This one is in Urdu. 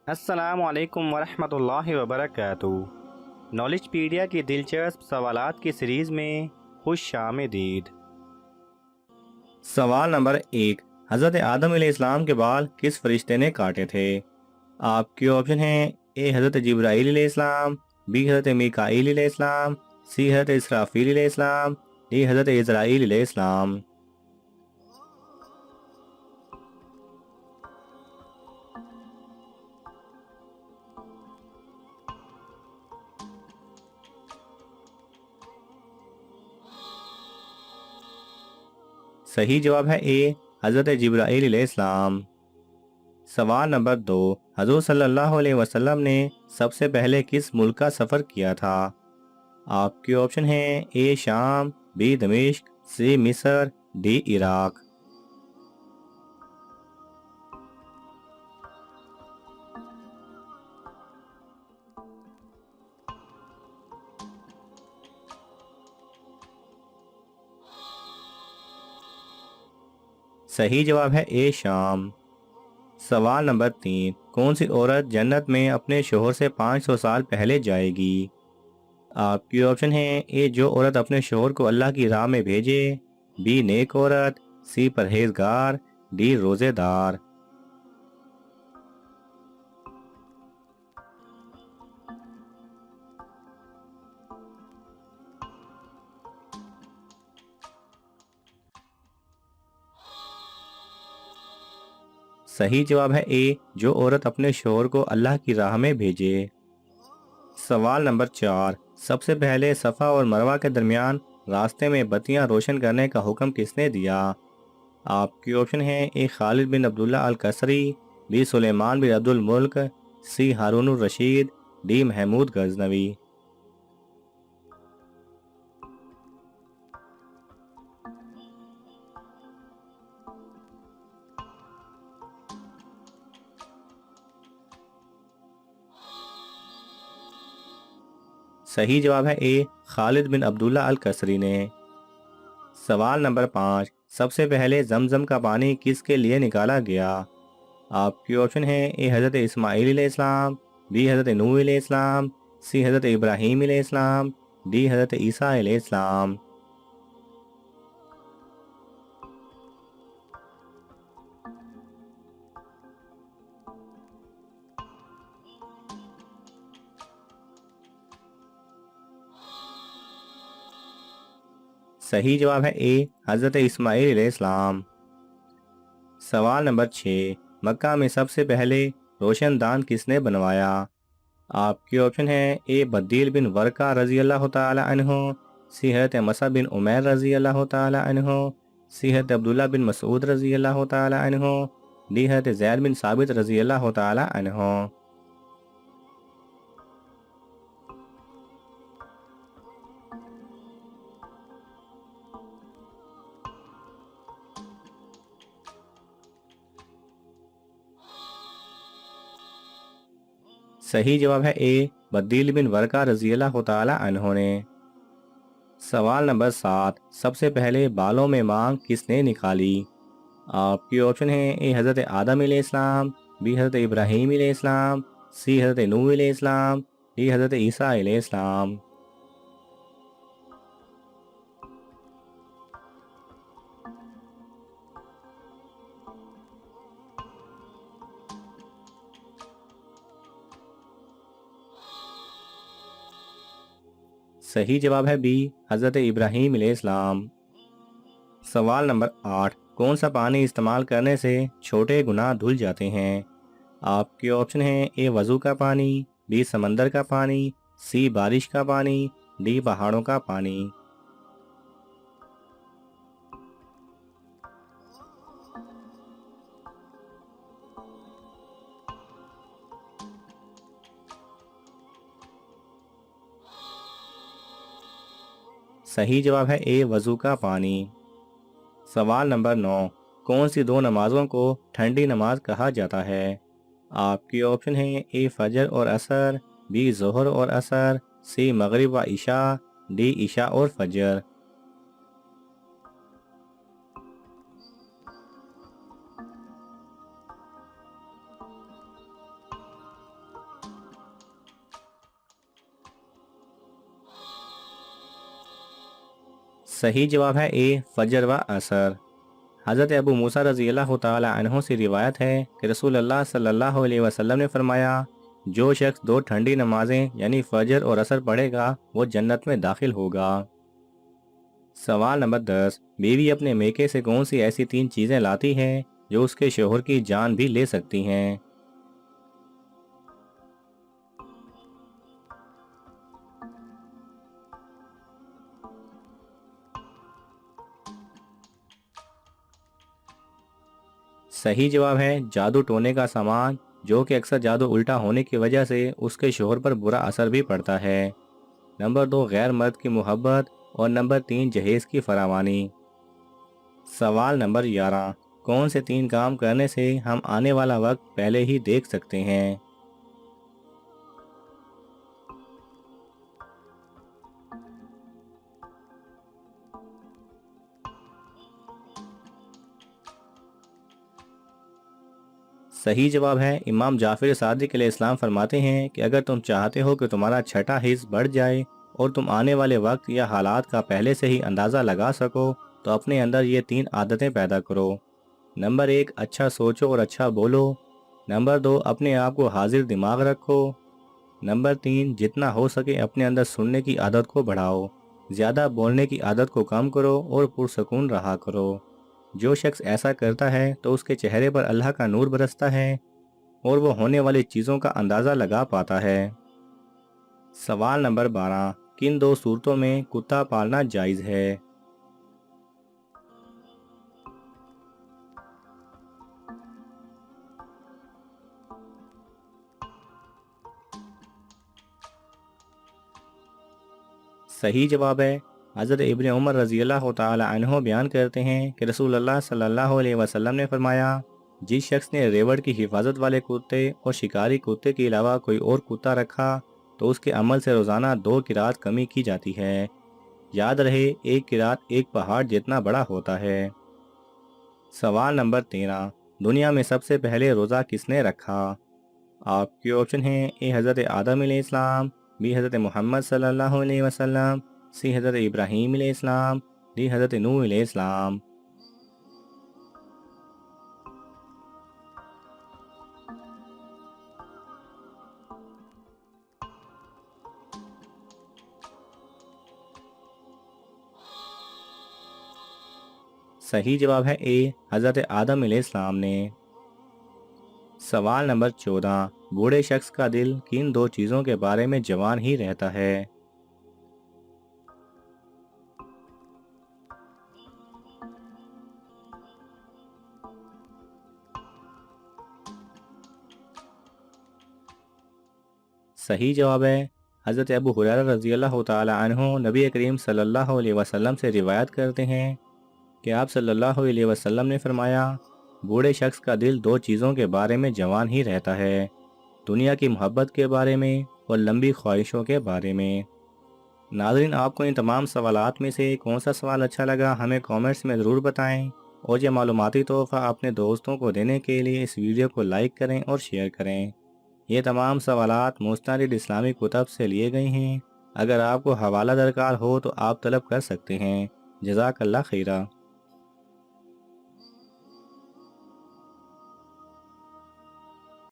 السلام علیکم ورحمۃ اللہ وبرکاتہ۔ نالج پیڈیا کی دلچسپ سوالات کی سیریز میں خوش آمدید۔ سوال نمبر 1، حضرت آدم علیہ السلام کے بال کس فرشتے نے کاٹے تھے؟ آپ کے آپشن ہیں: اے حضرت جبرائیل علیہ السلام، بی حضرت میکائیل علیہ السلام، سی حضرت اسرافیل علیہ السلام، ڈی حضرت عزرائیل علیہ السلام۔ صحیح جواب ہے اے حضرت جبرائیل علیہ السلام۔ سوال نمبر 2، حضور صلی اللہ علیہ وسلم نے سب سے پہلے کس ملک کا سفر کیا تھا؟ آپ کے آپشن ہیں: اے شام، بی دمشق، سی مصر، ڈی عراق۔ صحیح جواب ہے اے شام۔ سوال نمبر 3، کون سی عورت جنت میں اپنے شوہر سے 500 سال پہلے جائے گی؟ آپ کی آپشن ہیں: اے جو عورت اپنے شوہر کو اللہ کی راہ میں بھیجے، بی نیک عورت، سی پرہیزگار، ڈی روزے دار۔ صحیح جواب ہے اے جو عورت اپنے شوہر کو اللہ کی راہ میں بھیجے۔ سوال نمبر 4، سب سے پہلے صفا اور مروہ کے درمیان راستے میں بتیاں روشن کرنے کا حکم کس نے دیا؟ آپ کی آپشن ہیں: اے خالد بن عبداللہ الکسری، بی سلیمان بن عبد الملک، سی ہارون الرشید، ڈی محمود غزنوی۔ صحیح جواب ہے اے خالد بن عبداللہ الکسری نے۔ سوال نمبر 5، سب سے پہلے زمزم کا پانی کس کے لیے نکالا گیا؟ آپ کی آپشن ہیں: اے حضرت اسماعیل علیہ السلام، بی حضرت نوح علیہ السلام، سی حضرت ابراہیم علیہ السلام، ڈی حضرت عیسیٰ علیہ السلام۔ صحیح جواب ہے اے حضرت اسماعیل علیہ السلام۔ سوال نمبر 6، مکہ میں سب سے پہلے روشن دان کس نے بنوایا؟ آپ کی آپشن ہیں: اے بدیل بن ورقہ رضی اللہ تعالی عنہ، سی حضرت مصعب بن عمیر رضی اللہ تعالی عنہ، سی حضرت عبداللہ بن مسعود رضی اللہ تعالی عنہ، ڈی حضرت زید بن ثابت رضی اللہ تعالی عنہ۔ صحیح جواب ہے اے بدیل بن ورقہ رضی اللہ تعالی عنہ نے۔ سوال نمبر 7، سب سے پہلے بالوں میں مانگ کس نے نکالی؟ آپ کی آپشن ہیں: اے حضرت آدم علیہ السلام، بی حضرت ابراہیم علیہ السلام، سی حضرت نوح علیہ السلام، ڈی حضرت عیسیٰ علیہ السلام۔ صحیح جواب ہے بی حضرت ابراہیم علیہ السلام۔ سوال نمبر 8، کون سا پانی استعمال کرنے سے چھوٹے گناہ دھل جاتے ہیں؟ آپ کے آپشن ہیں: اے وضو کا پانی، بی سمندر کا پانی، سی بارش کا پانی، ڈی پہاڑوں کا پانی۔ صحیح جواب ہے اے وضو کا پانی۔ سوال نمبر 9، کون سی دو نمازوں کو ٹھنڈی نماز کہا جاتا ہے؟ آپ کی آپشن ہیں: اے فجر اور عصر، بی ظہر اور عصر، سی مغرب و عشاء، ڈی عشاء اور فجر۔ صحیح جواب ہے اے فجر و عصر۔ حضرت ابو موسیٰ رضی اللہ تعالی عنہ سے روایت ہے کہ رسول اللہ صلی اللہ علیہ وسلم نے فرمایا، جو شخص دو ٹھنڈی نمازیں یعنی فجر اور عصر پڑھے گا وہ جنت میں داخل ہوگا۔ سوال نمبر 10، بیوی اپنے میکے سے کون سی ایسی تین چیزیں لاتی ہے جو اس کے شوہر کی جان بھی لے سکتی ہیں؟ صحیح جواب ہے جادو ٹونے کا سامان، جو کہ اکثر جادو الٹا ہونے کی وجہ سے اس کے شوہر پر برا اثر بھی پڑتا ہے۔ نمبر 2، غیر مرد کی محبت، اور نمبر 3، جہیز کی فراوانی۔ سوال نمبر 11، کون سے تین کام کرنے سے ہم آنے والا وقت پہلے ہی دیکھ سکتے ہیں؟ صحیح جواب ہے امام جعفر صادق علیہ السلام فرماتے ہیں کہ اگر تم چاہتے ہو کہ تمہارا چھٹا حص بڑھ جائے اور تم آنے والے وقت یا حالات کا پہلے سے ہی اندازہ لگا سکو تو اپنے اندر یہ تین عادتیں پیدا کرو۔ نمبر 1، اچھا سوچو اور اچھا بولو۔ نمبر 2، اپنے آپ کو حاضر دماغ رکھو۔ نمبر 3، جتنا ہو سکے اپنے اندر سننے کی عادت کو بڑھاؤ، زیادہ بولنے کی عادت کو کم کرو اور پرسکون رہا کرو۔ جو شخص ایسا کرتا ہے تو اس کے چہرے پر اللہ کا نور برستا ہے اور وہ ہونے والی چیزوں کا اندازہ لگا پاتا ہے۔ سوال نمبر 12، کن دو صورتوں میں کتا پالنا جائز ہے؟ صحیح جواب ہے حضرت ابن عمر رضی اللہ تعالی عنہ بیان کرتے ہیں کہ رسول اللہ صلی اللہ علیہ وسلم نے فرمایا، جس شخص نے ریوڑ کی حفاظت والے کتے اور شکاری کتے کے علاوہ کوئی اور کتا رکھا تو اس کے عمل سے روزانہ 2 قرات کمی کی جاتی ہے۔ یاد رہے ایک قرات ایک پہاڑ جتنا بڑا ہوتا ہے۔ سوال نمبر 13، دنیا میں سب سے پہلے روزہ کس نے رکھا؟ آپ کے آپشن ہیں اے حضرت آدم علیہ السلام، بی حضرت محمد صلی اللہ علیہ وسلم، سی حضرت ابراہیم علیہ السلام، ڈی حضرت نوح علیہ السلام۔ صحیح جواب ہے اے حضرت آدم علیہ السلام نے۔ سوال نمبر 14، بوڑھے شخص کا دل کن دو چیزوں کے بارے میں جوان ہی رہتا ہے؟ صحیح جواب ہے حضرت ابو ہریرہ رضی اللہ تعالی عنہ نبی کریم صلی اللہ علیہ وسلم سے روایت کرتے ہیں کہ آپ صلی اللہ علیہ وسلم نے فرمایا، بوڑھے شخص کا دل دو چیزوں کے بارے میں جوان ہی رہتا ہے، دنیا کی محبت کے بارے میں اور لمبی خواہشوں کے بارے میں۔ ناظرین، آپ کو ان تمام سوالات میں سے کون سا سوال اچھا لگا ہمیں کامنٹس میں ضرور بتائیں، اور یہ معلوماتی تحفہ اپنے دوستوں کو دینے کے لیے اس ویڈیو کو لائک کریں اور شیئر کریں۔ یہ تمام سوالات مستند اسلامی کتب سے لیے گئے ہیں، اگر آپ کو حوالہ درکار ہو تو آپ طلب کر سکتے ہیں۔ جزاک اللہ خیرہ۔